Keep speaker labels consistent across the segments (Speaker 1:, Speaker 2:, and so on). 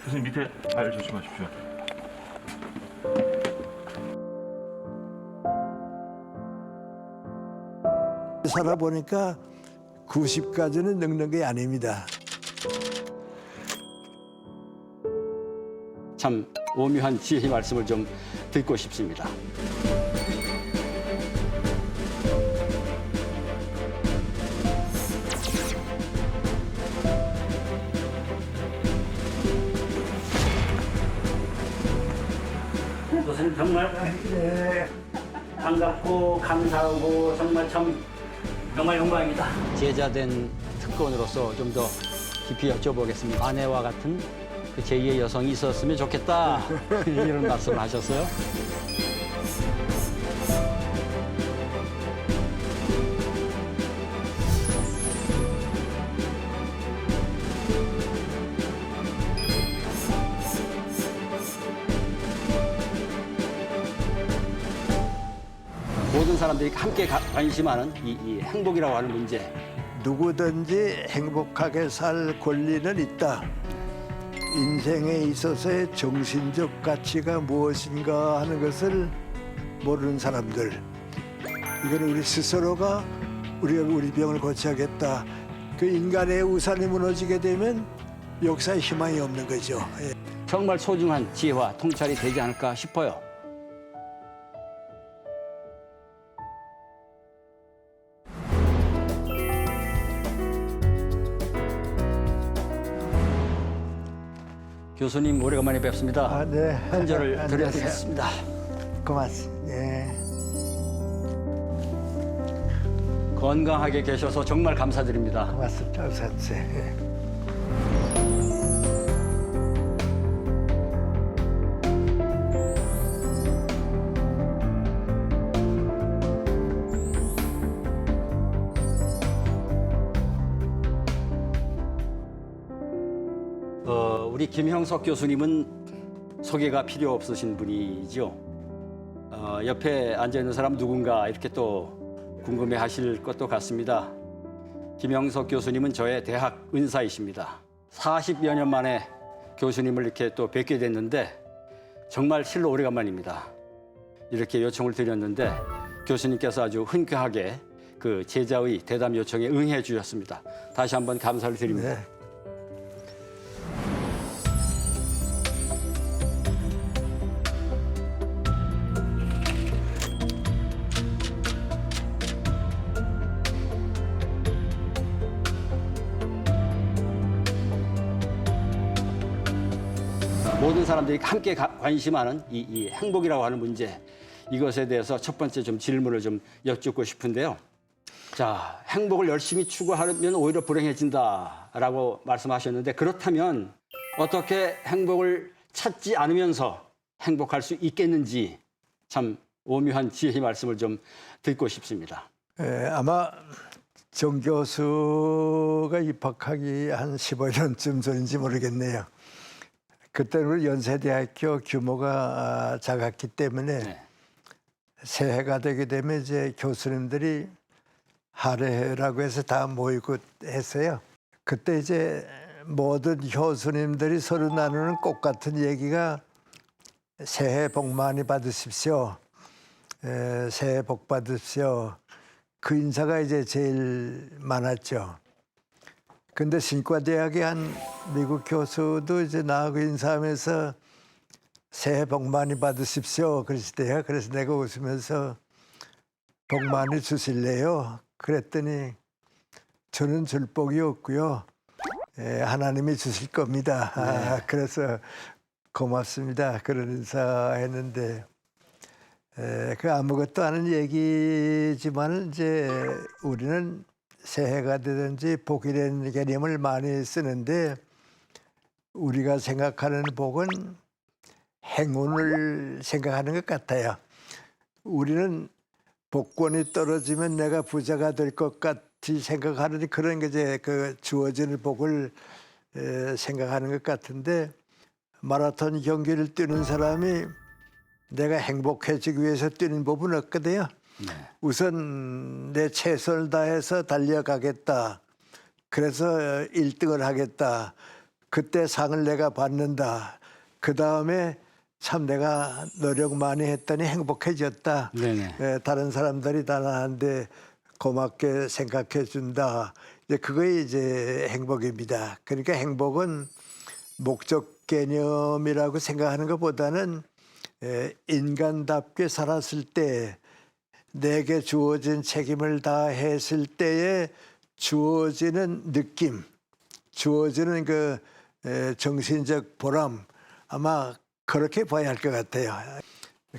Speaker 1: 교수님 밑에 발 조심하십시오.
Speaker 2: 살아보니까 90까지는 늙는 게 아닙니다.
Speaker 3: 참 오묘한 지혜의 말씀을 좀 듣고 싶습니다. 교수님 정말 반갑고 감사하고 정말 정말 영광입니다. 제자된 특권으로서 좀 더 깊이 여쭤보겠습니다. 아내와 같은 그 제2의 여성이 있었으면 좋겠다 이런 말씀을 하셨어요. 모든 사람들이 함께 관심하는 이 행복이라고 하는 문제.
Speaker 2: 누구든지 행복하게 살 권리는 있다. 인생에 있어서의 정신적 가치가 무엇인가 하는 것을 모르는 사람들. 이거는 우리 스스로가 우리가 우리 병을 고쳐야겠다. 그 인간의 우산이 무너지게 되면 역사에 희망이 없는 거죠. 예.
Speaker 3: 정말 소중한 지혜와 통찰이 되지 않을까 싶어요. 교수님 오래간만에 뵙습니다.
Speaker 2: 아, 네.
Speaker 3: 한 절을
Speaker 2: 안녕하세요.
Speaker 3: 드려야겠습니다.
Speaker 2: 고맙습니다. 예.
Speaker 3: 건강하게 계셔서 정말 감사드립니다.
Speaker 2: 고맙습니다. 감사합니다. 예.
Speaker 3: 우리 김형석 교수님은 소개가 필요 없으신 분이죠. 옆에 앉아 있는 사람 누군가 이렇게 또 궁금해하실 것도 같습니다. 김형석 교수님은 저의 대학 은사이십니다. 40여 년 만에 교수님을 이렇게 또 뵙게 됐는데 정말 실로 오래간만입니다. 이렇게 요청을 드렸는데 교수님께서 아주 흔쾌하게 그 제자의 대담 요청에 응해 주셨습니다. 다시 한번 감사를 드립니다.
Speaker 2: 네.
Speaker 3: 모든 사람들이 함께 관심하는 이 행복이라고 하는 문제, 이것에 대해서 첫 번째 좀 질문을 좀 여쭙고 싶은데요. 자, 행복을 열심히 추구하면 오히려 불행해진다라고 말씀하셨는데, 그렇다면 어떻게 행복을 찾지 않으면서 행복할 수 있겠는지 참 오묘한 지혜의 말씀을 좀 듣고 싶습니다.
Speaker 2: 아마 정 교수가 입학하기 한 15년쯤 전인지 모르겠네요. 그때는 우리 연세대학교 규모가 작았기 때문에
Speaker 3: 네.
Speaker 2: 새해가 되게 되면 이제 교수님들이 할애라고 해서 다 모이고 했어요. 그때 이제 모든 교수님들이 서로 나누는 꽃 같은 얘기가 새해 복 많이 받으십시오. 새해 복 받으십시오. 그 인사가 이제 제일 많았죠. 근데 신과대학의 한 미국 교수도 이제 나하고 인사하면서 새해 복 많이 받으십시오 그러시대요. 그래서 내가 웃으면서 복 많이 주실래요? 그랬더니 저는 줄 복이 없고요. 하나님이 주실 겁니다.
Speaker 3: 네.
Speaker 2: 그래서 고맙습니다. 그런 인사했는데 그 아무것도 아닌 얘기지만 이제 우리는 새해가 되든지 복이라는 개념을 많이 쓰는데 우리가 생각하는 복은 행운을 생각하는 것 같아요. 우리는 복권이 떨어지면 내가 부자가 될 것 같이 생각하는 그런 게 이제 그 주어지는 복을 생각하는 것 같은데 마라톤 경기를 뛰는 사람이 내가 행복해지기 위해서 뛰는 법은 없거든요.
Speaker 3: 네.
Speaker 2: 우선 내 최선을 다해서 달려가겠다. 그래서 1등을 하겠다. 그때 상을 내가 받는다. 그 다음에 참 내가 노력 많이 했더니 행복해졌다.
Speaker 3: 네네.
Speaker 2: 다른 사람들이 다 나한테 고맙게 생각해 준다. 이제 그게 이제 행복입니다. 그러니까 행복은 목적 개념이라고 생각하는 것보다는 인간답게 살았을 때 내게 주어진 책임을 다했을 때에 주어지는 느낌, 주어지는 그 정신적 보람 아마 그렇게 봐야 할 것 같아요.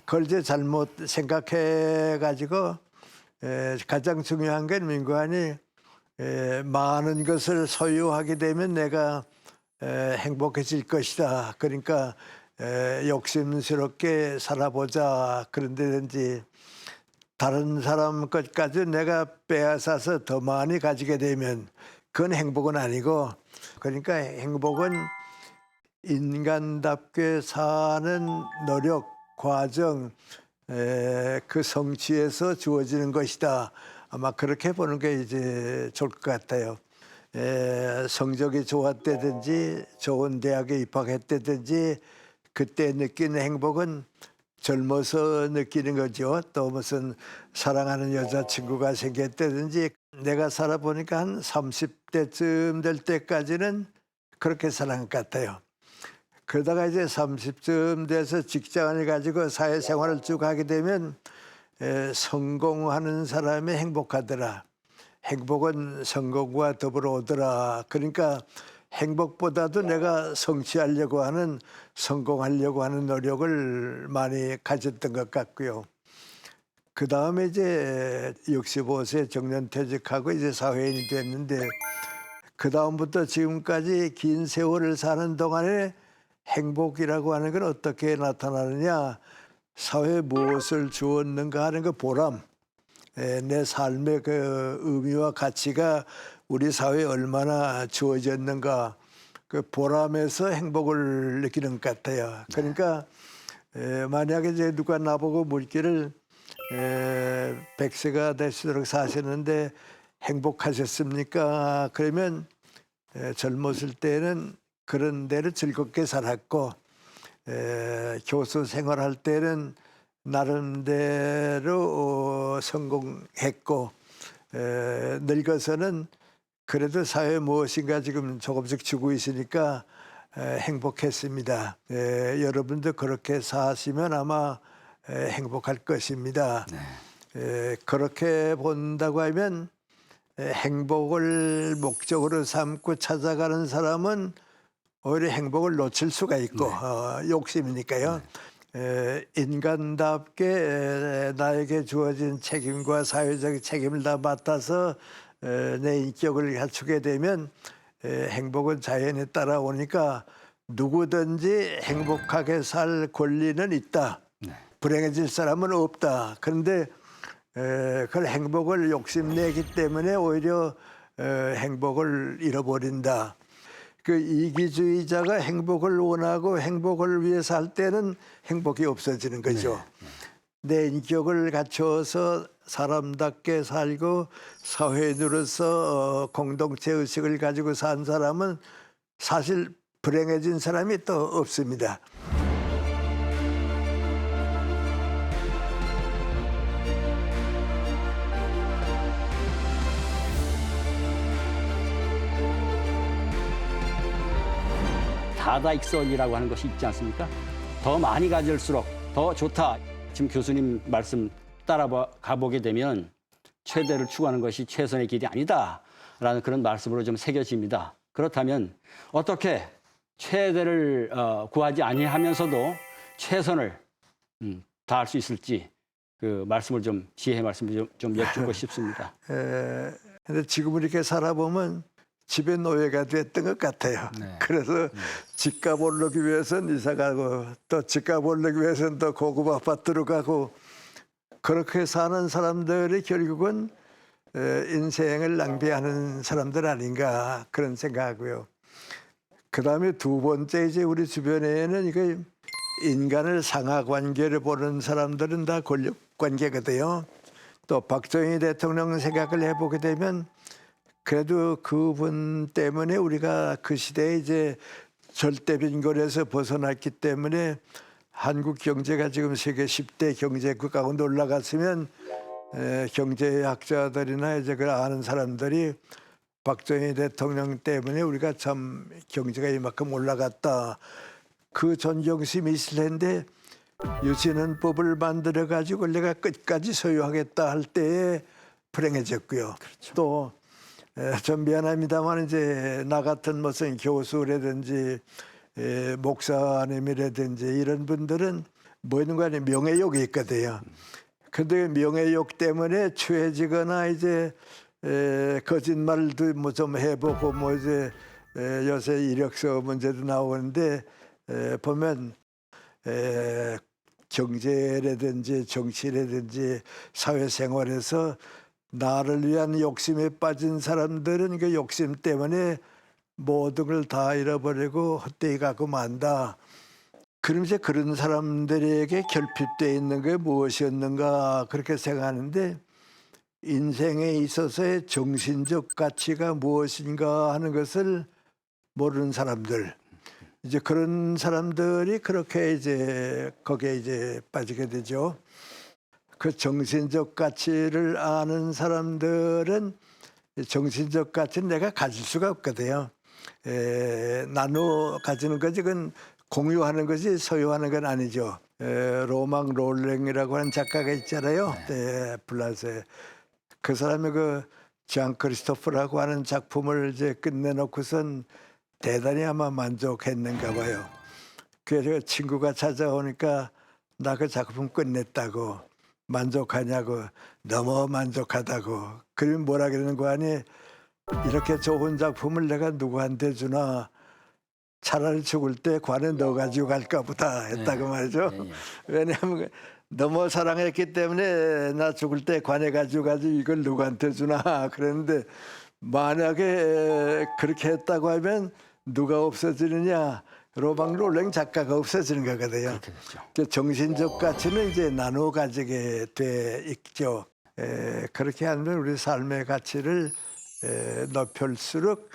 Speaker 2: 그걸 이제 잘못 생각해 가지고 가장 중요한 건 민관이 많은 것을 소유하게 되면 내가 행복해질 것이다. 그러니까 욕심스럽게 살아보자 그런다든지 다른 사람 것까지 내가 빼앗아서 더 많이 가지게 되면 그건 행복은 아니고 그러니까 행복은 인간답게 사는 노력, 과정, 그 성취에서 주어지는 것이다. 아마 그렇게 보는 게 이제 좋을 것 같아요. 성적이 좋았다든지 좋은 대학에 입학했다든지 그때 느끼는 행복은 젊어서 느끼는 거죠. 또 무슨 사랑하는 여자친구가 생겼다든지 내가 살아보니까 한 30대쯤 될 때까지는 그렇게 사는 것 같아요. 그러다가 이제 30쯤 돼서 직장을 가지고 사회생활을 쭉 하게 되면 성공하는 사람이 행복하더라. 행복은 성공과 더불어 오더라. 그러니까 행복보다도 내가 성취하려고 하는 성공하려고 하는 노력을 많이 가졌던 것 같고요. 그 다음에 이제 65세 정년퇴직하고 이제 사회인이 됐는데 그 다음부터 지금까지 긴 세월을 사는 동안에 행복이라고 하는 건 어떻게 나타나느냐? 사회에 무엇을 주었는가 하는 그 보람, 내 삶의 그 의미와 가치가 우리 사회에 얼마나 주어졌는가 그 보람에서 행복을 느끼는 것 같아요. 그러니까 만약에 이제 누가 나보고 물기를 100세가 되시도록 사시는데 행복하셨습니까? 그러면 젊었을 때는 그런 데를 즐겁게 살았고 교수 생활할 때는 나름대로 성공했고 늙어서는 그래도 사회에 무엇인가 지금 조금씩 주고 있으니까 행복했습니다. 여러분도 그렇게 사시면 아마 행복할 것입니다. 그렇게 본다고 하면 행복을 목적으로 삼고 찾아가는 사람은 오히려 행복을 놓칠 수가 있고 욕심이니까요. 인간답게 나에게 주어진 책임과 사회적 책임을 다 맡아서 내 인격을 갖추게 되면 행복은 자연에 따라오니까 누구든지 행복하게 살 권리는 있다. 불행해질 사람은 없다. 그런데 그걸 행복을 욕심내기 때문에 오히려 행복을 잃어버린다. 그 이기주의자가 행복을 원하고 행복을 위해서 할 때는 행복이 없어지는 거죠. 내 인격을 갖춰서 사람답게 살고 사회인으로서 공동체 의식을 가지고 산 사람은 사실 불행해진 사람이 또 없습니다.
Speaker 3: 다다익선이라고 하는 것이 있지 않습니까? 더 많이 가질수록 더 좋다. 지금 교수님 말씀 따라가 보게 되면 최대를 추구하는 것이 최선의 길이 아니다라는 그런 말씀으로 좀 새겨집니다. 그렇다면 어떻게 최대를 구하지 아니하면서도 최선을 다할 수 있을지 그 말씀을 좀 지혜 말씀을 좀 여쭙고 싶습니다.
Speaker 2: 근데 지금 이렇게 살아보면 집에 노예가 됐던 것 같아요. 그래서 집값 오르기 위해서는 이사 가고 또 집값 오르기 위해서는 또 고급 아파트로 가고 그렇게 사는 사람들이 결국은 인생을 낭비하는 사람들 아닌가 그런 생각하고요. 그다음에 두 번째 이제 우리 주변에는 이거 인간을 상하 관계를 보는 사람들은 다 권력 관계거든요. 또 박정희 대통령 생각을 해보게 되면 그래도 그분 때문에 우리가 그 시대에 이제 절대 빈곤에서 벗어났기 때문에 한국 경제가 지금 세계 10대 경제국 가운데 올라갔으면 경제학자들이나 이제 그 아는 사람들이 박정희 대통령 때문에 우리가 참 경제가 이만큼 올라갔다. 그 존경심이 있을 텐데 유신헌법을 만들어 가지고 내가 끝까지 소유하겠다 할 때에 불행해졌고요. 또 좀 미안합니다만 이제 나 같은 무슨 교수라든지 목사님이라든지 이런 분들은 뭐 있는 거 아니에요. 명예욕이 있거든요. 근데 명예욕 때문에 추해지거나 이제 거짓말도 뭐 좀 해보고 뭐 이제 요새 이력서 문제도 나오는데 보면 경제라든지 정치라든지 사회생활에서 나를 위한 욕심에 빠진 사람들은 그 욕심 때문에 모든 걸 다 잃어버리고 헛되이 가고 만다. 그럼 이제 그런 사람들에게 결핍되어 있는 게 무엇이었는가 그렇게 생각하는데 인생에 있어서의 정신적 가치가 무엇인가 하는 것을 모르는 사람들. 이제 그런 사람들이 그렇게 이제 거기에 이제 빠지게 되죠. 그 정신적 가치를 아는 사람들은 정신적 가치는 내가 가질 수가 없거든요. 나눠 가지는 거지 그건 공유하는 것이 소유하는 건 아니죠. 로망 롤랭이라고 하는 작가가 있잖아요. 플라세. 그 사람이 그 장 크리스토프라고 하는 작품을 이제 끝내놓고선 대단히 아마 만족했는가 봐요. 그래서 친구가 찾아오니까 나 그 작품 끝냈다고 만족하냐고 너무 만족하다고 그러면 뭐라 그러는 거 아니 이렇게 좋은 작품을 내가 누구한테 주나 차라리 죽을 때 관에 넣어 가지고 갈까 보다 했다고 말이죠. 왜냐하면 너무 사랑했기 때문에 나 죽을 때 관에 가지고 이걸 누구한테 주나 그랬는데 만약에 그렇게 했다고 하면 누가 없어지느냐 로방 롤랭 작가가 없어지는 거거든요.
Speaker 3: 그렇게 됐죠.
Speaker 2: 정신적 가치는 이제 나눠 가지게 돼 있죠. 그렇게 하면 우리 삶의 가치를 높일수록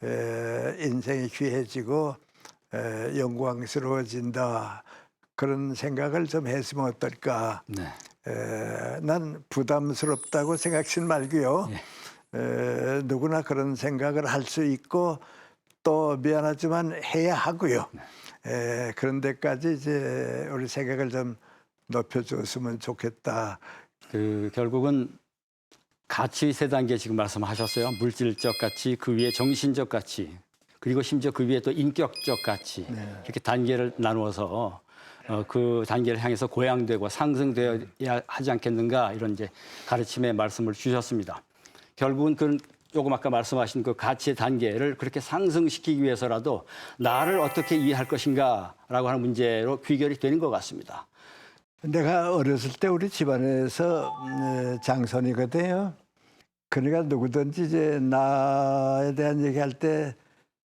Speaker 2: 인생이 귀해지고 영광스러워진다. 그런 생각을 좀 했으면 어떨까.
Speaker 3: 네.
Speaker 2: 난 부담스럽다고 생각하지 말고요. 누구나 그런 생각을 할 수 있고 또 미안하지만 해야 하고요. 그런 데까지 이제 우리 생각을 좀 높여줬으면 좋겠다.
Speaker 3: 그 결국은 가치 세 단계 지금 말씀하셨어요. 물질적 가치, 그 위에 정신적 가치, 그리고 심지어 그 위에 또 인격적 가치 이렇게 단계를 나누어서 그 단계를 향해서 고양되고 상승되어야 하지 않겠는가 이런 이제 가르침의 말씀을 주셨습니다. 결국은 그 조금 아까 말씀하신 그 가치의 단계를 그렇게 상승시키기 위해서라도 나를 어떻게 이해할 것인가라고 하는 문제로 귀결이 되는 것 같습니다.
Speaker 2: 내가 어렸을 때 우리 집안에서 장손이거든요. 그러니까 누구든지 이제 나에 대한 얘기할 때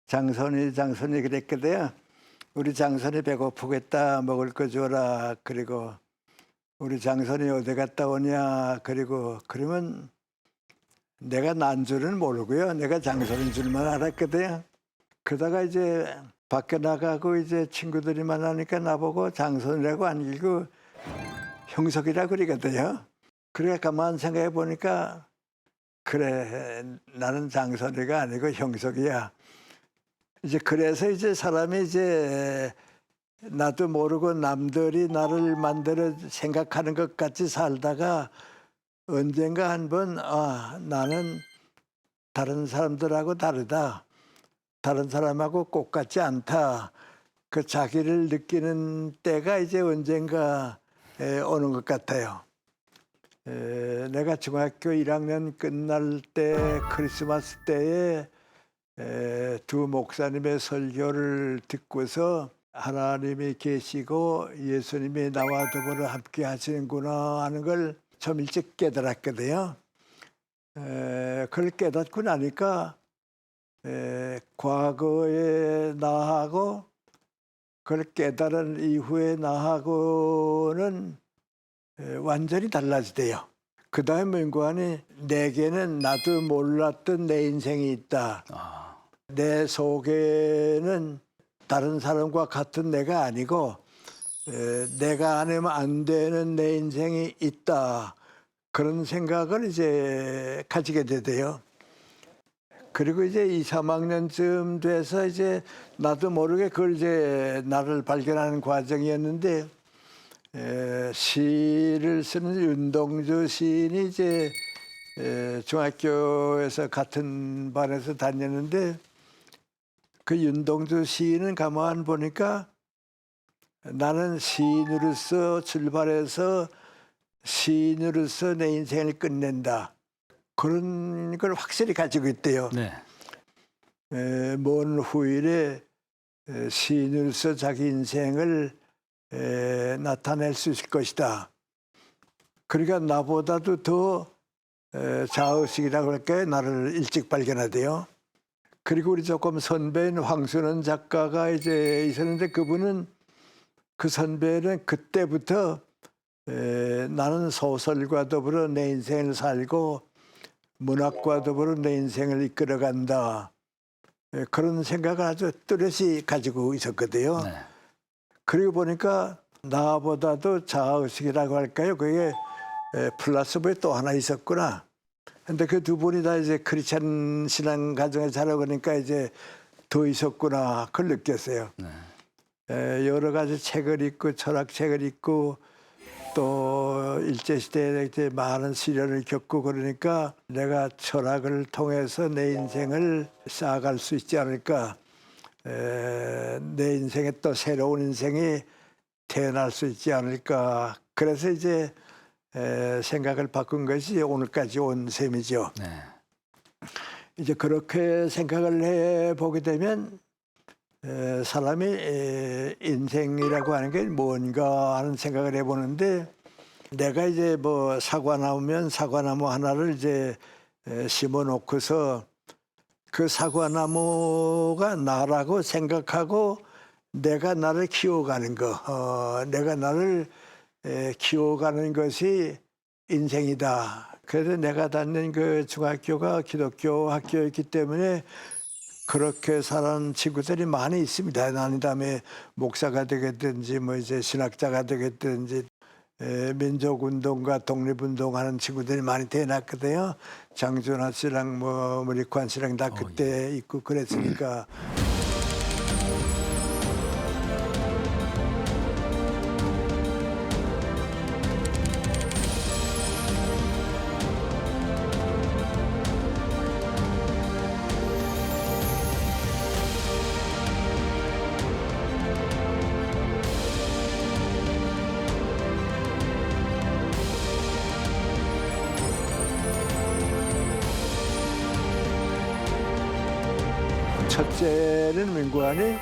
Speaker 2: 장손이 그랬거든요. 우리 장손이 배고프겠다 먹을 거 줘라. 그리고 우리 장손이 어디 갔다 오냐. 그리고 그러면 내가 난 줄은 모르고요. 내가 장손인 줄만 알았거든요. 그러다가 이제 밖에 나가고 이제 친구들이 만나니까 나보고 장손이라고 안 읽고 형석이라고 그러거든요. 그래 가만 생각해 보니까 그래 나는 장손이가 아니고 형석이야. 이제 그래서 이제 사람이 이제 나도 모르고 남들이 나를 만들어 생각하는 것 같이 살다가 언젠가 한번 나는 다른 사람들하고 다르다. 다른 사람하고 똑같지 않다. 그 자기를 느끼는 때가 이제 언젠가 오는 것 같아요. 내가 중학교 1학년 끝날 때 크리스마스 때에 두 목사님의 설교를 듣고서 하나님이 계시고 예수님이 나와 더불어 함께 하시는구나 하는 걸 좀 일찍 깨달았거든요. 그걸 깨닫고 나니까 과거의 나하고 그걸 깨달은 이후의 나하고는 완전히 달라지대요. 그 다음에 민관이 내게는 나도 몰랐던 내 인생이 있다. 내 속에는 다른 사람과 같은 내가 아니고 내가 아니면 안 되는 내 인생이 있다. 그런 생각을 이제 가지게 되대요. 그리고 이제 2, 3학년쯤 돼서 이제 나도 모르게 그걸 이제 나를 발견하는 과정이었는데 시를 쓰는 윤동주 시인이 이제 중학교에서 같은 반에서 다녔는데 그 윤동주 시인은 가만 보니까 나는 시인으로서 출발해서 시인으로서 내 인생을 끝낸다. 그런 걸 확실히 가지고 있대요.
Speaker 3: 네.
Speaker 2: 먼 후일에 시인으로서 자기 인생을 나타낼 수 있을 것이다. 그러니까 나보다도 더 자의식이라고 할까요? 나를 일찍 발견하대요. 그리고 우리 조금 선배인 황순원 작가가 이제 있었는데 그분은 그 선배는 그때부터 나는 소설과 더불어 내 인생을 살고 문학과 더불어 내 인생을 이끌어간다. 그런 생각을 아주 뚜렷이 가지고 있었거든요.
Speaker 3: 네.
Speaker 2: 그리고 보니까 나보다도 자아의식이라고 할까요? 그게 플러스부에 또 하나 있었구나. 근데 그 두 분이 다 이제 크리스찬 신앙 가정에 자라보니까 이제 더 있었구나. 그걸 느꼈어요.
Speaker 3: 네.
Speaker 2: 여러 가지 책을 읽고 철학책을 읽고 또 일제시대에 이제 많은 시련을 겪고 그러니까 내가 철학을 통해서 내 인생을 쌓아갈 수 있지 않을까. 내 인생에 또 새로운 인생이 태어날 수 있지 않을까. 그래서 이제 생각을 바꾼 것이 오늘까지 온 셈이죠.
Speaker 3: 네.
Speaker 2: 이제 그렇게 생각을 해보게 되면 사람이 인생이라고 하는 게 뭔가 하는 생각을 해보는데 내가 이제 뭐 사과나무면 사과나무 하나를 이제 심어 놓고서 그 사과나무가 나라고 생각하고 내가 나를 키워가는 거, 내가 나를 키워가는 것이 인생이다. 그래서 내가 다니는 그 중학교가 기독교 학교였기 때문에 그렇게 살아온 친구들이 많이 있습니다. 나는 다음에 목사가 되겠든지 뭐 이제 신학자가 되겠든지 민족운동과 독립운동하는 친구들이 많이 태어났거든요. 장준하 씨랑 뭐 리관 씨랑 다 그때 있고 그랬으니까. 첫째는 민관이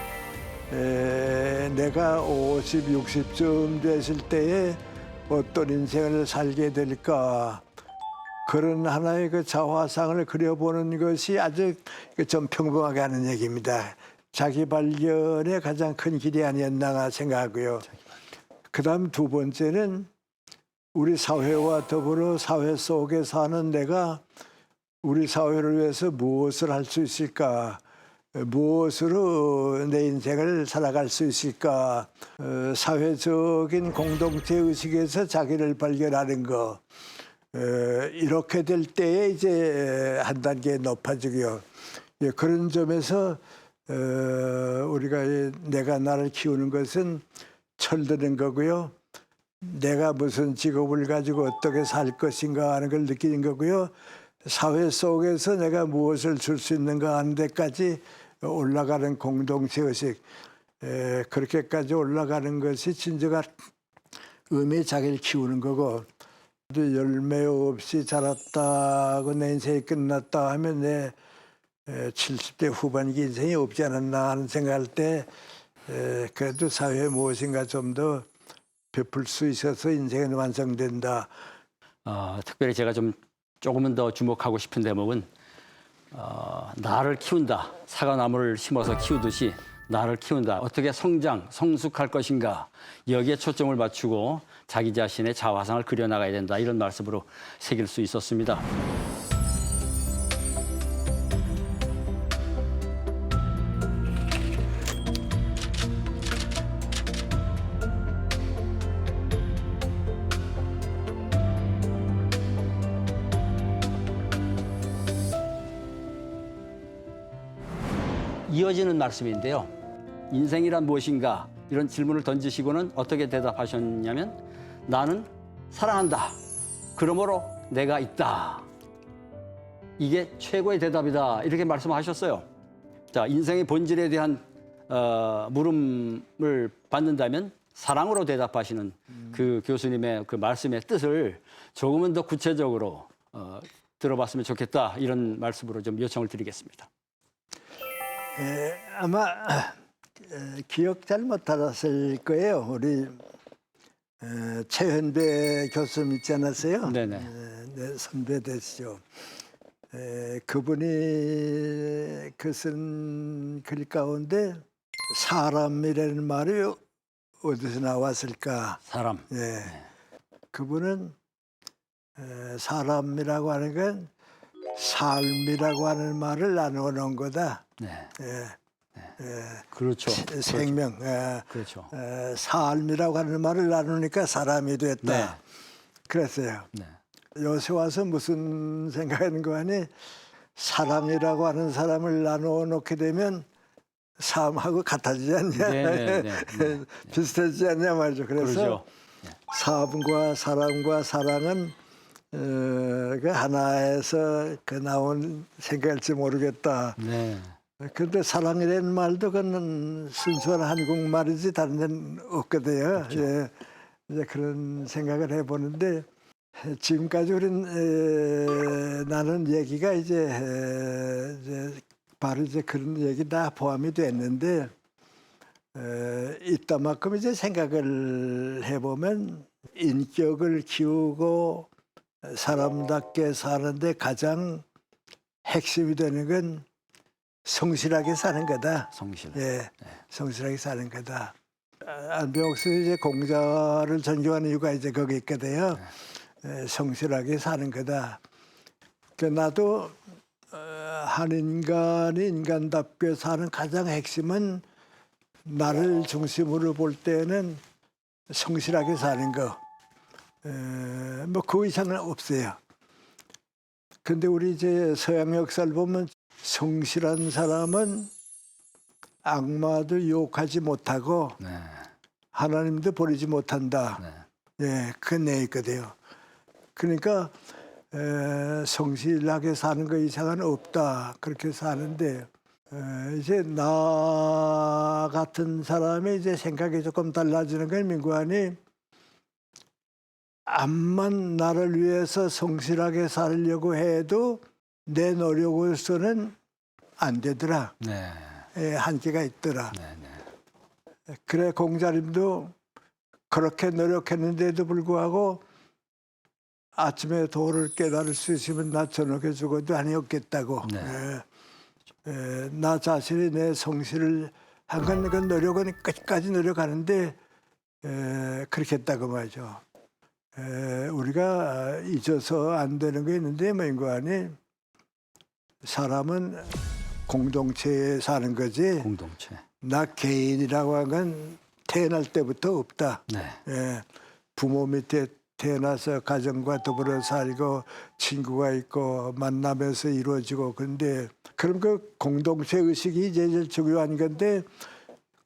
Speaker 2: 내가 50, 60쯤 됐을 때에 어떤 인생을 살게 될까 그런 하나의 그 자화상을 그려보는 것이 아주 좀 평범하게 하는 얘기입니다. 자기 발견의 가장 큰 길이 아니었나 생각하고요. 그다음 두 번째는 우리 사회와 더불어 사회 속에 사는 내가 우리 사회를 위해서 무엇을 할 수 있을까? 무엇으로 내 인생을 살아갈 수 있을까? 사회적인 공동체 의식에서 자기를 발견하는 거. 이렇게 될 때에 이제 한 단계 높아지고요. 그런 점에서 우리가 내가 나를 키우는 것은 철드는 거고요. 내가 무슨 직업을 가지고 어떻게 살 것인가 하는 걸 느끼는 거고요. 사회 속에서 내가 무엇을 줄 수 있는가 하는 데까지 올라가는 공동체 의식, 그렇게까지 올라가는 것이 진정한 의미의 자기를 키우는 거고, 열매 없이 자랐다고 내 인생이 끝났다 하면 내 70대 후반기 인생이 없지 않았나 하는 생각할 때 그래도 사회에 무엇인가 좀 더 베풀 수 있어서 인생은 완성된다.
Speaker 3: 특별히 제가 좀 조금은 더 주목하고 싶은 대목은 나를 키운다. 사과나무를 심어서 키우듯이 나를 키운다. 어떻게 성장, 성숙할 것인가. 여기에 초점을 맞추고 자기 자신의 자화상을 그려나가야 된다. 이런 말씀으로 새길 수 있었습니다. 이어지는 말씀인데요. 인생이란 무엇인가 이런 질문을 던지시고는 어떻게 대답하셨냐면 나는 사랑한다. 그러므로 내가 있다. 이게 최고의 대답이다. 이렇게 말씀하셨어요. 자, 인생의 본질에 대한 물음을 받는다면 사랑으로 대답하시는 그 교수님의 그 말씀의 뜻을 조금은 더 구체적으로 들어봤으면 좋겠다. 이런 말씀으로 좀 요청을 드리겠습니다.
Speaker 2: 아마 기억 잘 못하셨을 거예요. 우리 최현배 교수님 있지 않았어요?
Speaker 3: 네네.
Speaker 2: 네, 선배 되시죠. 그분이 그 쓴 글 가운데 사람이라는 말이 어디서 나왔을까?
Speaker 3: 사람.
Speaker 2: 예. 그분은 사람이라고 하는 건 삶이라고 하는 말을 나누어 놓은 거다.
Speaker 3: 네.
Speaker 2: 예.
Speaker 3: 그렇죠.
Speaker 2: 생명,
Speaker 3: 그렇죠.
Speaker 2: 삶이라고 하는 말을 나누니까 사람이 됐다.
Speaker 3: 네.
Speaker 2: 그랬어요.
Speaker 3: 네.
Speaker 2: 요새 와서 무슨 생각하는 거 아니? 사람이라고 하는 사람을 나누어 놓게 되면 삶하고 같아지지 않냐?
Speaker 3: 네.
Speaker 2: 비슷해지지 않냐 말이죠. 그래서
Speaker 3: 그렇죠.
Speaker 2: 삶과 사랑은 그 하나에서 그 나온 생각일지 모르겠다.
Speaker 3: 네.
Speaker 2: 그런데 사랑이라는 말도 그는 순수한 한국말이지 다른 데는 없거든요.
Speaker 3: 그렇죠.
Speaker 2: 예, 이제 그런 생각을 해보는데 지금까지 우린 나는 얘기가 이제 바로 이제 그런 얘기 다 포함이 됐는데 이따만큼 이제 생각을 해보면 인격을 키우고 사람답게 사는데 가장 핵심이 되는 건 성실하게 사는 거다.
Speaker 3: 성실.
Speaker 2: 예, 성실하게 사는 거다. 안병옥 씨 이제 공자를 존경하는 이유가 이제 거기 있거든요. 성실하게 사는 거다. 그 나도 한 인간이 인간답게 사는 가장 핵심은 나를 중심으로 볼 때는 성실하게 사는 거. 뭐 그 이상은 없어요. 근데 우리 이제 서양 역사를 보면 성실한 사람은 악마도 유혹하지 못하고
Speaker 3: 네.
Speaker 2: 하나님도 버리지 못한다.
Speaker 3: 네.
Speaker 2: 예, 그 내있거든요. 그러니까 성실하게 사는 거 이상은 없다. 그렇게 사는데 이제 나 같은 사람의 이제 생각이 조금 달라지는 건 민구안이 암만 나를 위해서 성실하게 살려고 해도 내 노력으로서는 안 되더라.
Speaker 3: 네.
Speaker 2: 한계가 있더라.
Speaker 3: 네.
Speaker 2: 그래 공자님도 그렇게 노력했는데도 불구하고 아침에 도를 깨달을 수 있으면 나 저녁에 죽어도 아니었겠다고.
Speaker 3: 네.
Speaker 2: 나 자신이 내 성실을 한 건 그 노력은 끝까지 노력하는데 그렇게 했다고 말이죠. 우리가 잊어서 안 되는 게 있는데 뭐 인간이 사람은 공동체에 사는 거지.
Speaker 3: 공동체.
Speaker 2: 나 개인이라고 하는 건 태어날 때부터 없다.
Speaker 3: 네.
Speaker 2: 부모 밑에 태어나서 가정과 더불어 살고 친구가 있고 만나면서 이루어지고 근데 그럼 그 공동체 의식이 제일 중요한 건데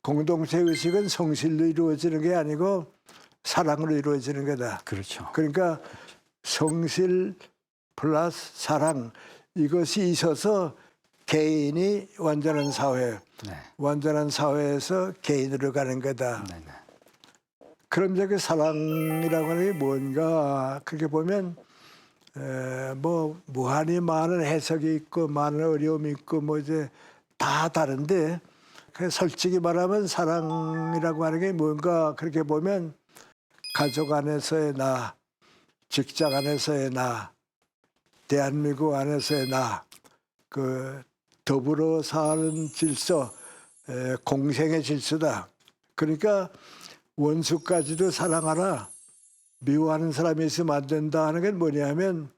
Speaker 2: 공동체 의식은 성실로 이루어지는 게 아니고 사랑으로 이루어지는 거다.
Speaker 3: 그렇죠.
Speaker 2: 그러니까 성실 플러스 사랑 이것이 있어서 개인이 완전한 사회,
Speaker 3: 네.
Speaker 2: 완전한 사회에서 개인으로 가는 거다.
Speaker 3: 네.
Speaker 2: 그럼 이제 그 사랑이라고 하는 게 뭔가 그렇게 보면 뭐 무한히 많은 해석이 있고 많은 어려움이 있고 뭐 이제 다 다른데 그 솔직히 말하면 사랑이라고 하는 게 뭔가 그렇게 보면 가족 안에서의 나, 직장 안에서의 나, 대한민국 안에서의 나 그 더불어 사는 질서, 공생의 질서다. 그러니까 원수까지도 사랑하라. 미워하는 사람이 있으면 안 된다 하는 게 뭐냐면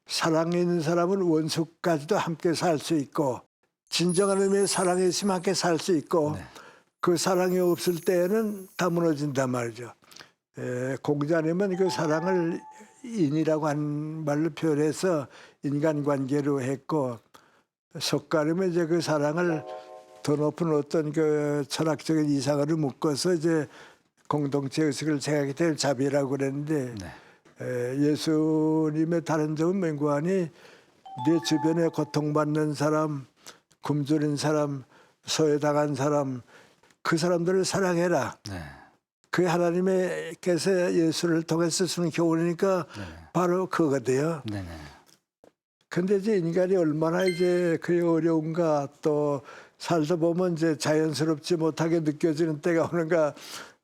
Speaker 2: 사랑이 있는 사람은 원수까지도 함께 살 수 있고 진정한 의미의 사랑이 있으면 함께 살 수 있고 그 사랑이 없을 때에는 다 무너진단 말이죠. 공자님은 그 사랑을 인이라고 한 말로 표현해서 인간관계로 했고 석가림은 이제 그 사랑을 더 높은 어떤 그 철학적인 이상으로 묶어서 이제 공동체 의식을 생각이 될 자비라고 그랬는데 예수님의 다른 점은 맹구하니 내 주변에 고통받는 사람, 굶주린 사람, 소외당한 사람 그 사람들을 사랑해라. 그 하나님께서 예수를 통해서 쓰는 교훈이니까 바로 그거거든요. 근데 이제 인간이 얼마나 이제 그게 어려운가 또 살다 보면 이제 자연스럽지 못하게 느껴지는 때가 오는가.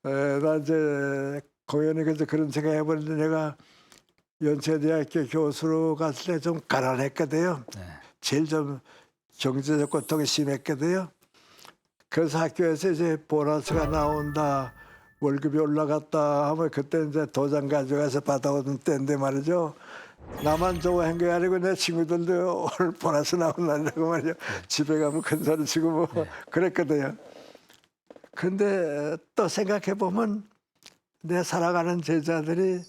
Speaker 2: 나 이제 공연에 그래서 그런 생각 해보는데 내가 연세대학교 교수로 갔을 때 좀 가난했거든요. 제일 좀 경제적 고통이 심했거든요. 그래서 학교에서 이제 보너스가 나온다, 월급이 올라갔다 하면 그때 이제 도장 가져가서 받아오는 때인데 말이죠. 나만 좋아한 게 아니고 내 친구들도 오늘 보너스 나온다고 말이죠. 집에 가면 큰 소리 치고 뭐 그랬거든요. 근데 또 생각해 보면 내 사랑하는 제자들이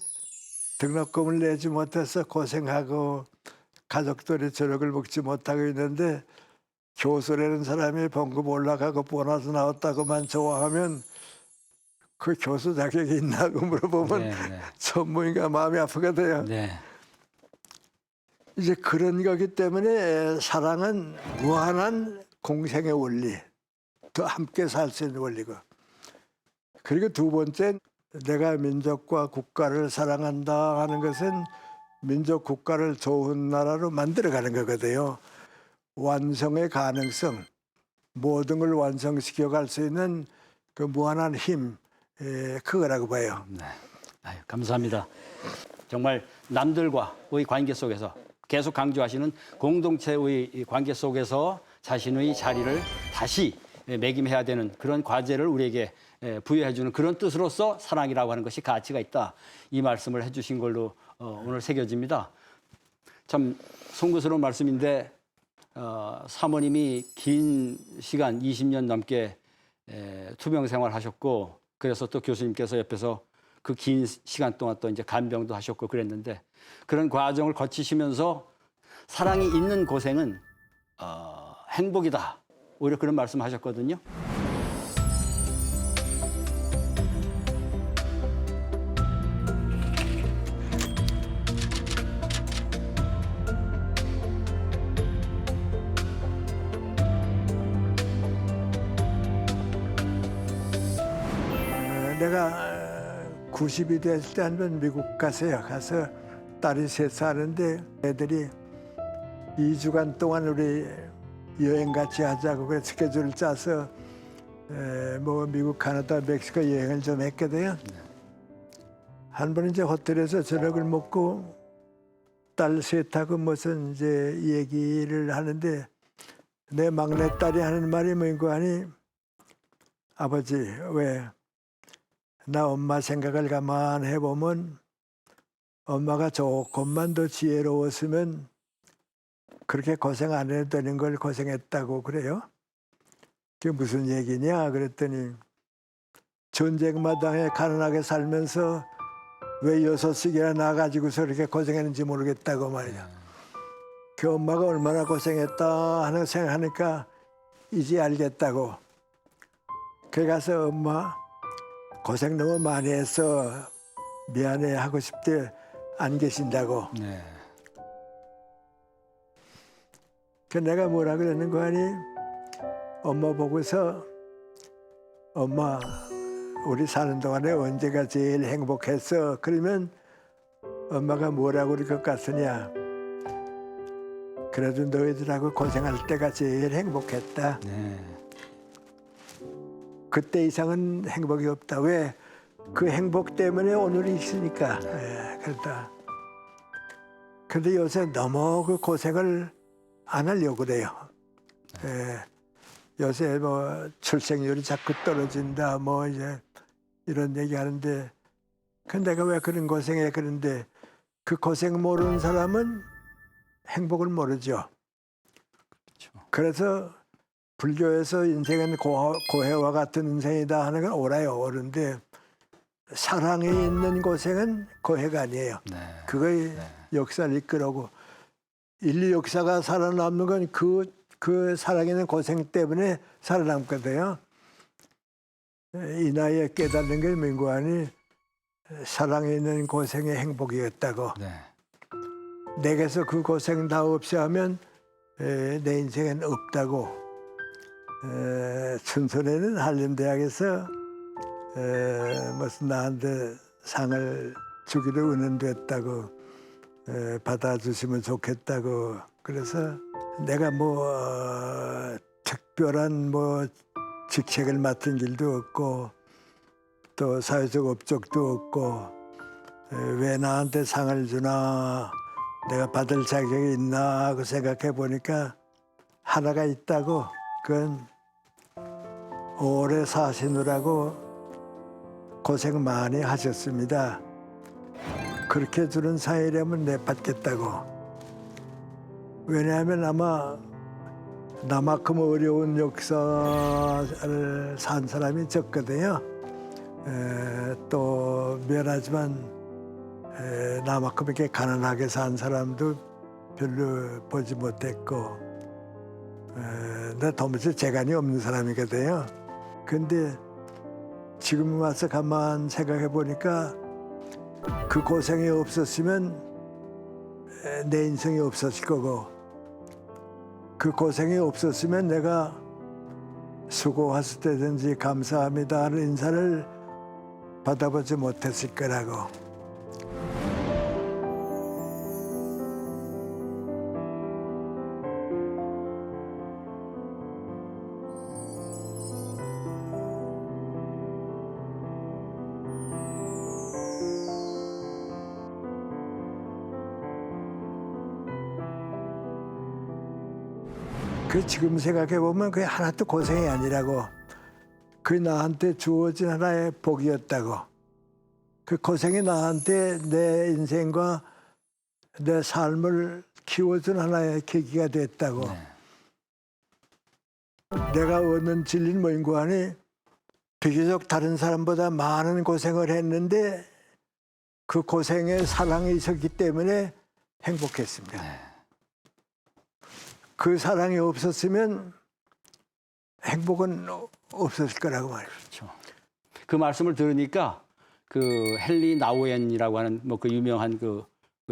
Speaker 2: 등록금을 내지 못해서 고생하고 가족들이 저녁을 먹지 못하고 있는데 교수라는 사람이 봉급 올라가고 보너스 나왔다고만 좋아하면 그 교수 자격이 있나고 물어보면 전무인가 마음이 아프거든요. 이제 그런 거기 때문에 사랑은 무한한 공생의 원리, 더 함께 살 수 있는 원리고. 그리고 두 번째, 내가 민족과 국가를 사랑한다 하는 것은 민족 국가를 좋은 나라로 만들어가는 거거든요. 완성의 가능성, 모든 걸 완성시켜 갈 수 있는 그 무한한 힘, 그거라고 봐요.
Speaker 3: 아유, 감사합니다. 정말 남들과의 관계 속에서 계속 강조하시는 공동체의 관계 속에서 자신의 자리를 다시 매김해야 되는 그런 과제를 우리에게 부여해주는 그런 뜻으로서 사랑이라고 하는 것이 가치가 있다. 이 말씀을 해주신 걸로 오늘 새겨집니다. 참 송구스러운 말씀인데 사모님이 긴 시간 20년 넘게 투병 생활하셨고 그래서 또 교수님께서 옆에서 그 긴 시간 동안 또 이제 간병도 하셨고 그랬는데 그런 과정을 거치시면서 사랑이 있는 고생은 행복이다. 오히려 그런 말씀하셨거든요.
Speaker 2: 내가 90이 됐을 때 한 번 미국 갔어요. 가서 딸이 셋 사는데 애들이 2주간 동안 우리 여행 같이 하자고 그래 스케줄을 짜서 뭐 미국, 캐나다, 멕시코 여행을 좀 했거든요. 한 번 이제 호텔에서 저녁을 먹고 딸 셋하고 무슨 이제 얘기를 하는데 내 막내딸이 하는 말이 뭔가 하니 아버지 왜 나 엄마 생각을 가만 해보면 엄마가 조금만 더 지혜로웠으면 그렇게 고생 안 해도 되는 걸 고생했다고 그래요. 그게 무슨 얘기냐 그랬더니 전쟁마당에 가난하게 살면서 왜 6씩이나 나가지고서 이렇게 고생했는지 모르겠다고 말이야. 그 엄마가 얼마나 고생했다 하는 생각하니까 이제 알겠다고. 그래 가서 엄마 고생 너무 많이 해서 미안해 하고 싶대 안 계신다고. 그 내가 뭐라 그러는 거 아니? 엄마 보고서 엄마 우리 사는 동안에 언제가 제일 행복했어? 그러면 엄마가 뭐라고 그럴 것 같으냐? 그래도 너희들하고 고생할 때가 제일 행복했다. 그때 이상은 행복이 없다. 왜? 그 행복 때문에 오늘이 있으니까. 그렇다. 근데 요새 너무 그 고생을 안 하려고 그래요. 요새 뭐 출생률이 자꾸 떨어진다 뭐 이제 이런 얘기하는데 근데 내가 왜 그런 고생해 그런데 그 고생 모르는 사람은 행복을 모르죠. 그래서 불교에서 인생은 고해와 같은 인생이다 하는 건 옳아요. 옳은데 사랑이 있는 고생은 고해가 아니에요. 그거의 역사를 이끌어오고 인류 역사가 살아남는 건 그 사랑이 있는 고생 때문에 살아남거든요. 이 나이에 깨닫는 게 민구안이 사랑이 있는 고생의 행복이었다고. 내게서 그 고생 다 없이 하면 내 인생엔 없다고. 춘천에는 한림대학에서 무슨 나한테 상을 주기로 의논됐다고 받아주시면 좋겠다고. 그래서 내가 뭐 특별한 뭐 직책을 맡은 일도 없고 또 사회적 업적도 없고 왜 나한테 상을 주나 내가 받을 자격이 있나 하고 생각해 보니까 하나가 있다고. 그건 오래 사시느라고 고생 많이 하셨습니다. 그렇게 주는 상이라면 내 받겠다고. 왜냐하면 아마 나만큼 어려운 역사를 산 사람이 적거든요. 또 미안하지만 나만큼 이렇게 가난하게 산 사람도 별로 보지 못했고 나 도무지 재간이 없는 사람이거든요. 근데 지금 와서 가만 생각해 보니까 그 고생이 없었으면 내 인생이 없었을 거고 그 고생이 없었으면 내가 수고하실 때든지 감사합니다 하는 인사를 받아보지 못했을 거라고. 그 지금 생각해 보면 그게 하나도 고생이 아니라고. 그 나한테 주어진 하나의 복이었다고. 그 고생이 나한테 내 인생과 내 삶을 키워준 하나의 계기가 됐다고. 내가 얻는 진리는 뭐인고 하니 비교적 다른 사람보다 많은 고생을 했는데 그 고생에 사랑이 있었기 때문에 행복했습니다. 그 사랑이 없었으면 행복은 없었을 거라고 말이죠.
Speaker 3: 그 말씀을 들으니까 그 헨리 나우엔이라고 하는 뭐 그 유명한 그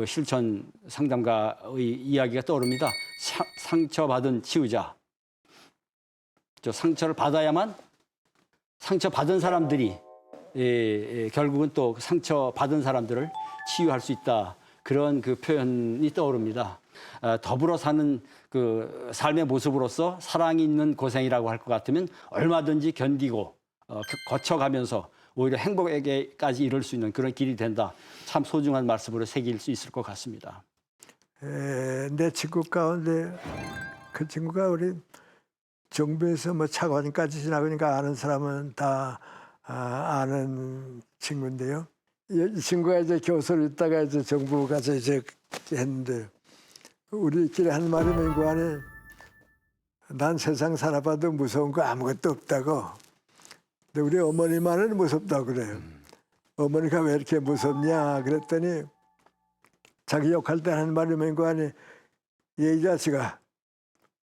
Speaker 3: 실천 상담가의 이야기가 떠오릅니다. 상처받은 치유자. 저 상처를 받아야만 상처받은 사람들이 결국은 또 상처받은 사람들을 치유할 수 있다. 그런 그 표현이 떠오릅니다. 더불어 사는 그 삶의 모습으로서 사랑이 있는 고생이라고 할 것 같으면 얼마든지 견디고 거쳐가면서 오히려 행복에게까지 이룰 수 있는 그런 길이 된다. 참 소중한 말씀으로 새길 수 있을 것 같습니다.
Speaker 2: 내 친구 가운데 그 친구가 우리 정부에서 뭐 차관까지 지나가니까 아는 사람은 다 아는 친구인데요. 이 친구가 이제 교수를 있다가 이제 정부 가서 이제 했는데 우리끼리 한 말이 뭔고 하니 난 세상 살아봐도 무서운 거 아무것도 없다고. 근데 우리 어머니 말은 무섭다고 그래요. 어머니가 왜 이렇게 무섭냐 그랬더니 자기 욕할 때 하는 말이 뭔고 하니 이 자식아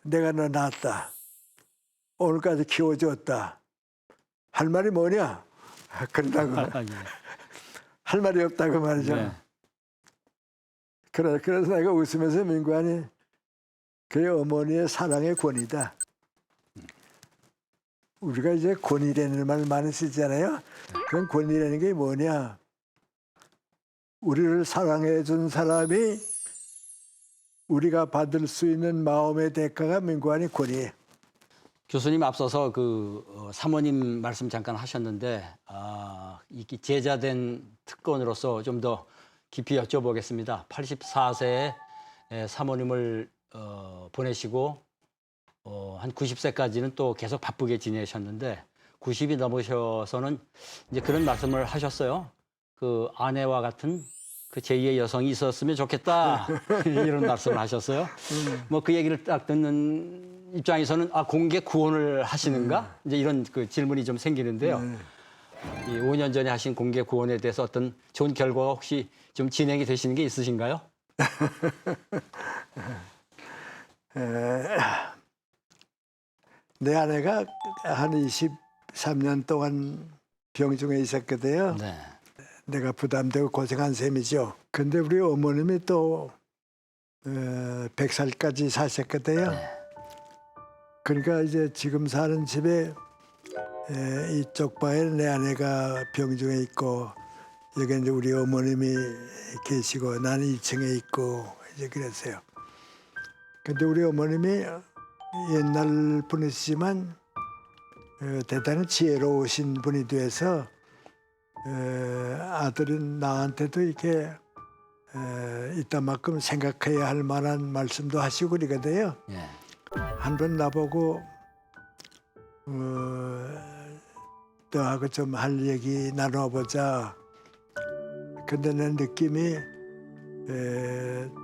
Speaker 2: 내가 너 낳았다. 오늘까지 키워줬다. 할 말이 뭐냐? 그런다고. 할 말이 없다고 말이죠.
Speaker 3: 네.
Speaker 2: 그래서 내가 웃으면서 민구하니 그의 어머니의 사랑의 권위다. 우리가 이제 권위라는 말 많이 쓰잖아요. 그건 권위라는 게 뭐냐? 우리를 사랑해 준 사람이 우리가 받을 수 있는 마음의 대가가 민구하니 권위예요.
Speaker 3: 교수님 앞서서 그 사모님 말씀 잠깐 하셨는데 이 제자된 특권으로서 좀 더 깊이 여쭤보겠습니다. 84세에 사모님을 보내시고 한 90세까지는 또 계속 바쁘게 지내셨는데 90이 넘으셔서는 이제 그런 말씀을 하셨어요. 그 아내와 같은 그 제2의 여성이 있었으면 좋겠다 이런 말씀을 하셨어요. 뭐 그 얘기를 딱 듣는 입장에서는 공개 구원을 하시는가 이제 이런 그 질문이 좀 생기는데요. 이 5년 전에 하신 공개 구원에 대해서 어떤 좋은 결과가 혹시 좀 진행이 되시는 게 있으신가요?
Speaker 2: 내 아내가 한 23년 동안 병중에 있었거든요.
Speaker 3: 네.
Speaker 2: 내가 부담되고 고생한 셈이죠. 근데 우리 어머님이 또 100살까지 사셨거든요. 그러니까 이제 지금 사는 집에 이쪽 방에 내 아내가 병중에 있고 여기 이제 우리 어머님이 계시고 나는 2층에 있고 이제 그랬어요. 근데 우리 어머님이 옛날 분이시지만 대단히 지혜로우신 분이 돼서 아들은 나한테도 이렇게 이따만큼 생각해야 할 만한 말씀도 하시고 그러거든요.
Speaker 3: 예.
Speaker 2: 한 번 나보고 너하고 좀 할 얘기 나눠보자. 근데 내 느낌이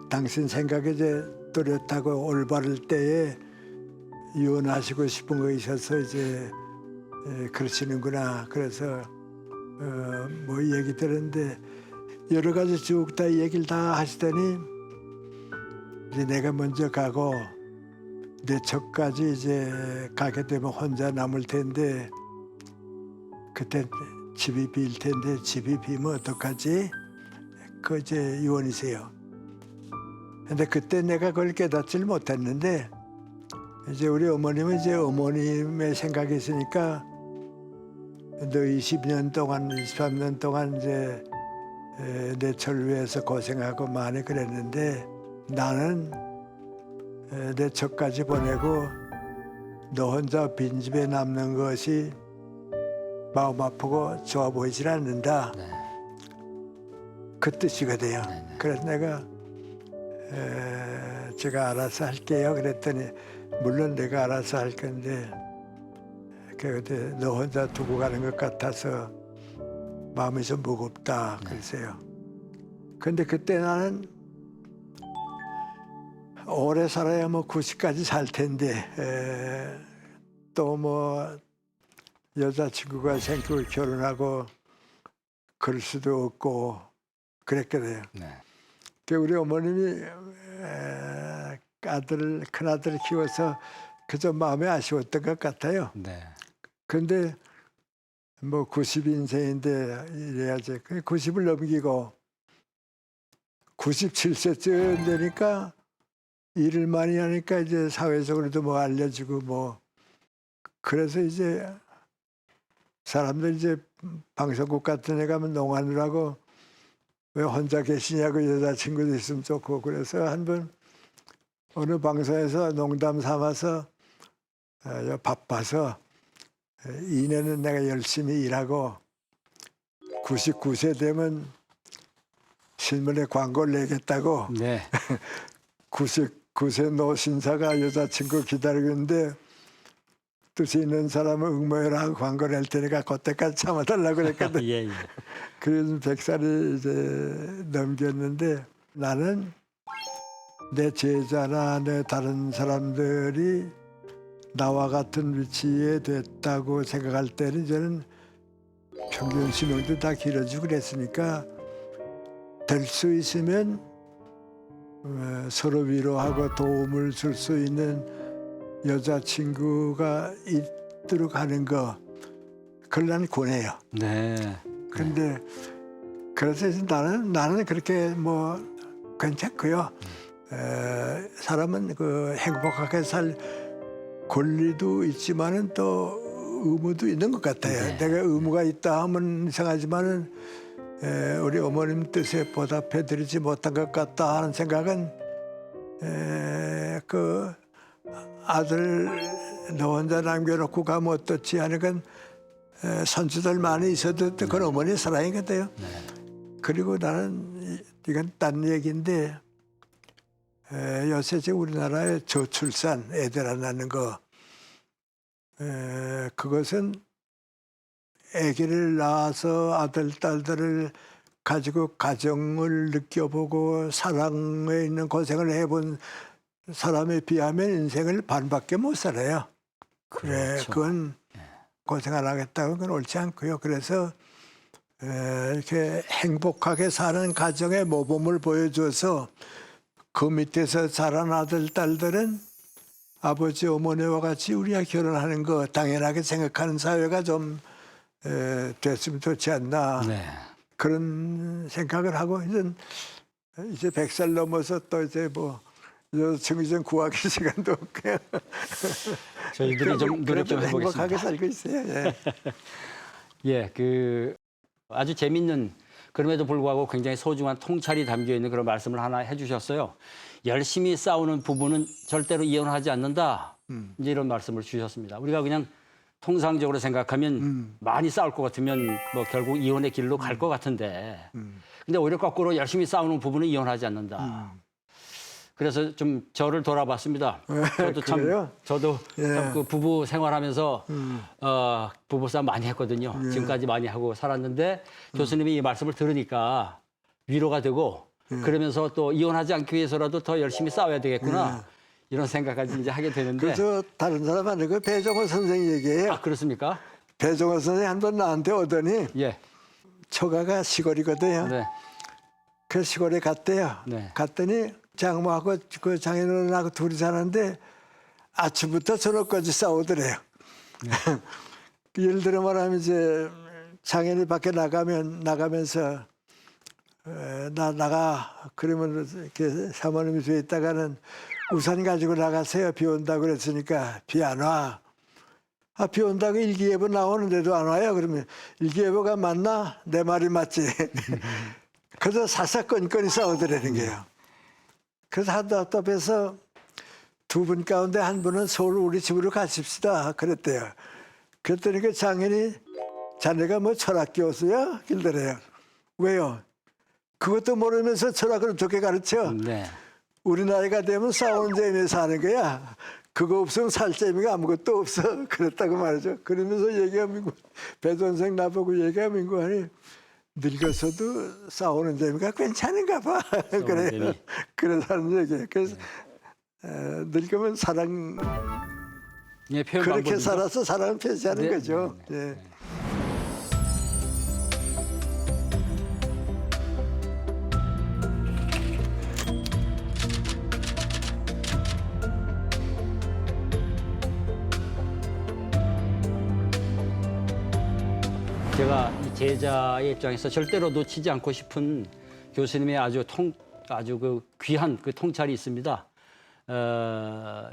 Speaker 2: 당신 생각에 이제 뚜렷하고 올바를 때에 이혼하시고 싶은 거 있어서 이제 그러시는구나. 그래서 뭐 얘기 들었는데 여러 가지 쭉 다 얘기를 다 하시더니 이제 내가 먼저 가고 내 척까지 이제 가게 되면 혼자 남을 텐데 그때 집이 빌 텐데 집이 비면 어떡하지? 그 이제 이혼이세요. 근데 그때 내가 그걸 깨닫지를 못했는데 이제 우리 어머님은 이제 어머님의 생각이 있으니까 너 20년 동안 23년 동안 이제 내 철 위해서 고생하고 많이 그랬는데 나는 내 척까지 보내고 너 혼자 빈집에 남는 것이 마음 아프고 좋아 보이질 않는다.
Speaker 3: 네.
Speaker 2: 그 뜻이거든요.
Speaker 3: 네네.
Speaker 2: 그래서 내가 제가 알아서 할게요. 그랬더니 물론 내가 알아서 할 건데 그때 너 혼자 두고 가는 것 같아서 마음이 좀 무겁다. 그랬어요. 근데 그때 나는 오래 살아야 뭐 90까지 살 텐데 또 뭐 여자친구가 생기고 결혼하고 그럴 수도 없고 그랬거든요.
Speaker 3: 네.
Speaker 2: 그 우리 어머님이 큰아들을 키워서 그저 마음이 아쉬웠던 것 같아요.
Speaker 3: 네.
Speaker 2: 근데 뭐 90인생인데 이래야지. 90을 넘기고 97세쯤 되니까 일을 많이 하니까 이제 사회적으로도 뭐 알려지고 뭐 그래서 이제 사람들 이제 방송국 같은 데 가면 농하느라고 왜 혼자 계시냐고 여자친구도 있으면 좋고 그래서 한 번 어느 방송에서 농담 삼아서 바빠서 이내는 내가 열심히 일하고 99세 되면 신문에 광고를 내겠다고
Speaker 3: 네.
Speaker 2: 99세 노신사가 여자친구 기다리고 있는데 뜻이 있는 사람은 응모해라 하고 광고 낼 테니까 그때까지 참아달라고 그랬거든.
Speaker 3: 예, 예.
Speaker 2: 그래서 100살이 이제 넘겼는데 나는 내 제자나 내 다른 사람들이 나와 같은 위치에 됐다고 생각할 때는 저는 평균 수명도 다 길어지고 그랬으니까 될 수 있으면 서로 위로하고 도움을 줄 수 있는 여자친구가 있도록 하는 거 그걸 나는 권해요.
Speaker 3: 네.
Speaker 2: 근데 그래서 나는 그렇게 뭐 괜찮고요. 사람은 그 행복하게 살 권리도 있지만은 또 의무도 있는 것 같아요.
Speaker 3: 네.
Speaker 2: 내가 의무가 있다 하면 이상하지만은 우리 어머님 뜻에 보답해드리지 못한 것 같다 하는 생각은 그 아들 너 혼자 남겨놓고 가면 어떻지 하는 건 선수들 많이 있어도 그건 어머니의 사랑이거든요.
Speaker 3: 네.
Speaker 2: 그리고 나는 이건 딴 얘기인데 요새 지금 우리나라의 저출산 애들 안 낳는 거 그것은 아기를 낳아서 아들 딸들을 가지고 가정을 느껴보고 사랑에 있는 고생을 해본 사람에 비하면 인생을 반밖에 못 살아요.
Speaker 3: 그렇죠.
Speaker 2: 그건 고생 안 하겠다고 그건 옳지 않고요. 그래서 이렇게 행복하게 사는 가정의 모범을 보여줘서 그 밑에서 자란 아들 딸들은 아버지 어머니와 같이 우리가 결혼하는 거 당연하게 생각하는 사회가 좀 됐으면 좋지 않나
Speaker 3: 네.
Speaker 2: 그런 생각을 하고 이제 100살 넘어서 또 이제 뭐 여자친구 좀 구하기 시간도 없고요.
Speaker 3: 저희들이 좀 노력 좀
Speaker 2: 그래도 행복하게
Speaker 3: 해보겠습니다.
Speaker 2: 살고 있어요. 예.
Speaker 3: 예, 그 아주 재밌는 그럼에도 불구하고 굉장히 소중한 통찰이 담겨 있는 그런 말씀을 하나 해주셨어요. 열심히 싸우는 부부는 절대로 이혼하지 않는다. 이제 이런 말씀을 주셨습니다. 우리가 그냥 통상적으로 생각하면 많이 싸울 것 같으면 뭐 결국 이혼의 길로 갈 것 같은데, 근데 오히려 거꾸로 열심히 싸우는 부부는 이혼하지 않는다. 그래서 좀 저를 돌아봤습니다. 저도 참,
Speaker 2: 그래요?
Speaker 3: 저도
Speaker 2: 예.
Speaker 3: 참 그 부부 생활하면서 부부싸움 많이 했거든요.
Speaker 2: 예.
Speaker 3: 지금까지 많이 하고 살았는데 교수님이 이 말씀을 들으니까 위로가 되고 그러면서 또 이혼하지 않기 위해서라도 더 열심히 싸워야 되겠구나. 이런 생각까지 이제 하게 되는데.
Speaker 2: 그래서 다른 사람한테 그 배종호 선생 얘기해요.
Speaker 3: 아, 그렇습니까?
Speaker 2: 배종호 선생 한 번 나한테 오더니
Speaker 3: 예.
Speaker 2: 처가가 시골이거든요.
Speaker 3: 네.
Speaker 2: 그 시골에 갔대요.
Speaker 3: 네.
Speaker 2: 갔더니 장모하고 그 장인어른하고 둘이 사는데 아침부터 저녁까지 싸우더래요. 예를 들어 말하면 이제 장인이 밖에 나가면서 나가 그러면 이렇게 사모님이 뒤에 있다가는 우산 가지고 나가세요. 비 온다고 그랬으니까 비 안 와. 아, 비 온다고 일기예보 나오는데도 안 와요. 그러면 일기예보가 맞나? 내 말이 맞지. 그래서 사사건건이 싸우더라는 거예요. 그래서 답답해서 두 분 가운데 한 분은 서울 우리 집으로 가십시다. 그랬대요. 그랬더니 그 장인이 자네가 뭐 철학 교수야? 길더래요. 왜요? 그것도 모르면서 철학을 어떻게 가르쳐?
Speaker 3: 네.
Speaker 2: 우리 나이가 되면 싸우는 재미에 사는 거야. 그거 없으면 살 재미가 아무것도 없어. 그랬다고 말이죠. 그러면서 얘기하면 배 선생 나보고 얘기하면 하니 늙어서도 싸우는 재미가 괜찮은가 봐. 그래요.
Speaker 3: 재미.
Speaker 2: 그래서 하는 얘기예요. 그래서 늙으면 사랑
Speaker 3: 예, 표현
Speaker 2: 그렇게
Speaker 3: 방법이죠.
Speaker 2: 살아서 사랑을 표시하는
Speaker 3: 네,
Speaker 2: 거죠. 예.
Speaker 3: 제가 이 제자의 입장에서 절대로 놓치지 않고 싶은 교수님의 아주 그 귀한 그 통찰이 있습니다.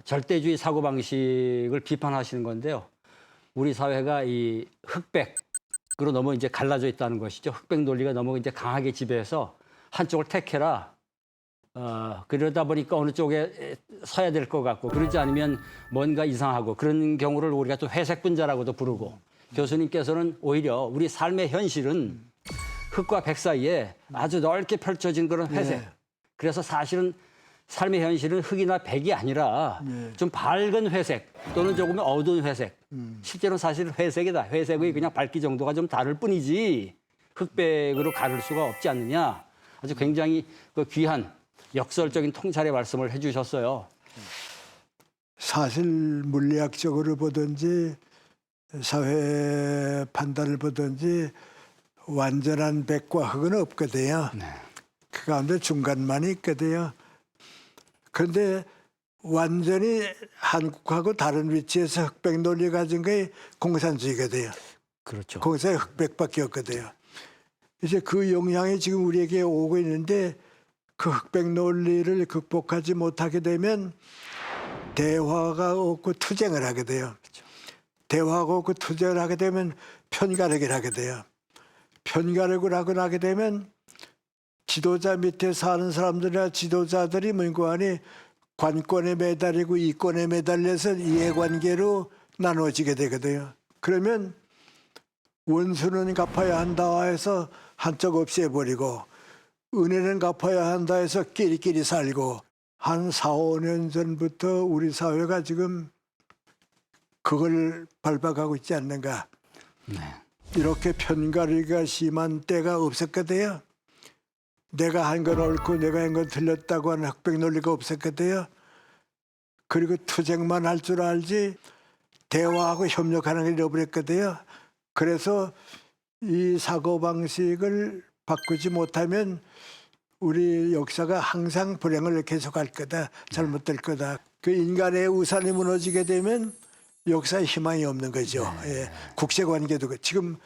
Speaker 3: 절대주의 사고방식을 비판하시는 건데요. 우리 사회가 이 흑백으로 너무 이제 갈라져 있다는 것이죠. 흑백 논리가 너무 이제 강하게 지배해서 한쪽을 택해라. 그러다 보니까 어느 쪽에 서야 될 것 같고, 그러지 않으면 뭔가 이상하고, 그런 경우를 우리가 또 회색분자라고도 부르고, 교수님께서는 오히려 우리 삶의 현실은 흑과 백 사이에 아주 넓게 펼쳐진 그런 회색.
Speaker 2: 네.
Speaker 3: 그래서 사실은 삶의 현실은 흑이나 백이 아니라 좀 밝은 회색 또는 조금 어두운 회색. 실제로는 사실 회색이다. 회색의 그냥 밝기 정도가 좀 다를 뿐이지 흑백으로 가를 수가 없지 않느냐. 아주 굉장히 그 귀한 역설적인 통찰의 말씀을 해주셨어요.
Speaker 2: 사실 물리학적으로 보든지 사회 판단을 보든지 완전한 백과 흑은 없거든요.
Speaker 3: 네.
Speaker 2: 그 가운데 중간만이 있거든요. 그런데 완전히 한국하고 다른 위치에서 흑백 논리 가진 게 공산주의거든요.
Speaker 3: 그렇죠.
Speaker 2: 거기서 흑백밖에 없거든요. 이제 그 영향이 지금 우리에게 오고 있는데 그 흑백 논리를 극복하지 못하게 되면 대화가 없고 투쟁을 하게 돼요. 대화가 없고 투쟁을 하게 되면 편가르기를 하게 돼요. 편가르기를 하고 나게 되면 지도자 밑에 사는 사람들이나 지도자들이 뭔가하니 관권에 매달리고 이권에 매달려서 이해관계로 나눠지게 되거든요. 그러면 원수는 갚아야 한다 해서 한쪽 없이 해버리고 은혜는 갚아야 한다 해서 끼리끼리 살고 한 4, 5년 전부터 우리 사회가 지금 그걸 밟아가고 있지 않는가.
Speaker 3: 네.
Speaker 2: 이렇게 편가르기가 심한 때가 없었거든요. 내가 한 건 옳고 내가 한 건 틀렸다고 하는 흑백 논리가 없었거든요. 그리고 투쟁만 할 줄 알지 대화하고 협력하는 걸 잃어버렸거든요. 그래서 이 사고방식을 바꾸지 못하면 우리 역사가 항상 불행을 계속할 거다. 잘못될 거다. 그 인간의 우산이 무너지게 되면 역사에 희망이 없는 거죠. 예. 국제관계도 지금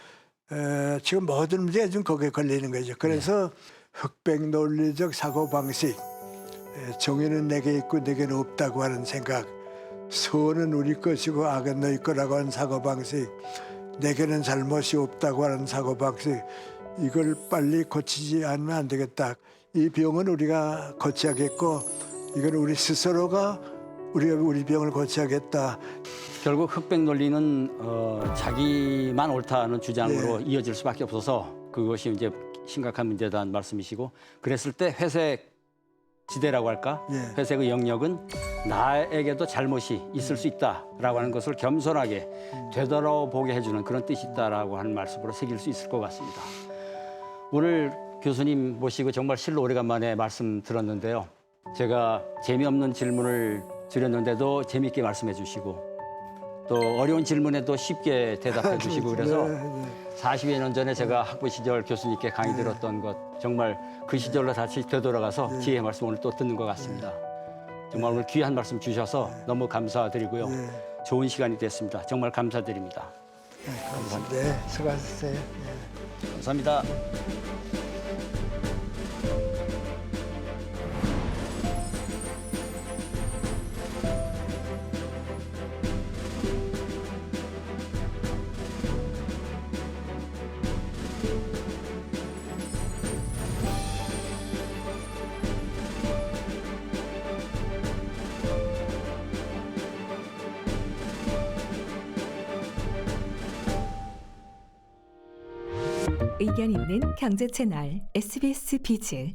Speaker 2: 모든 문제가 좀 거기에 걸리는 거죠. 그래서 흑백 논리적 사고방식, 정의는 내게 있고 내게는 없다고 하는 생각, 선은 우리 것이고 악은 너희 거라고 하는 사고방식, 내게는 잘못이 없다고 하는 사고방식, 이걸 빨리 고치지 않으면 안 되겠다. 이 병은 우리가 고쳐야겠고 이건 우리 스스로가 우리 병을 고쳐야겠다.
Speaker 3: 결국 흑백 논리는 자기만 옳다는 주장으로 이어질 수밖에 없어서 그것이 이제 심각한 문제다는 말씀이시고, 그랬을 때 회색 지대라고 할까? 회색의 영역은 나에게도 잘못이 있을 수 있다라고 하는 것을 겸손하게 되돌아보게 해주는 그런 뜻이 있다라고 하는 말씀으로 새길 수 있을 것 같습니다. 오늘 교수님 모시고 정말 실로 오래간만에 말씀 들었는데요. 제가 재미없는 질문을 드렸는데도 재미있게 말씀해 주시고 또 어려운 질문에도 쉽게 대답해 주시고 그래서 40여 년 전에 제가 학부 시절 교수님께 강의 들었던 것 정말 그 시절로 다시 되돌아가서 지혜의 말씀 오늘 또 듣는 것 같습니다. 정말 오늘 귀한 말씀 주셔서 너무 감사드리고요. 좋은 시간이 됐습니다. 정말 감사드립니다.
Speaker 2: 감사합니다. 네, 수고하셨어요.
Speaker 3: 감사합니다.
Speaker 4: 의견 있는 경제 채널 SBS 비즈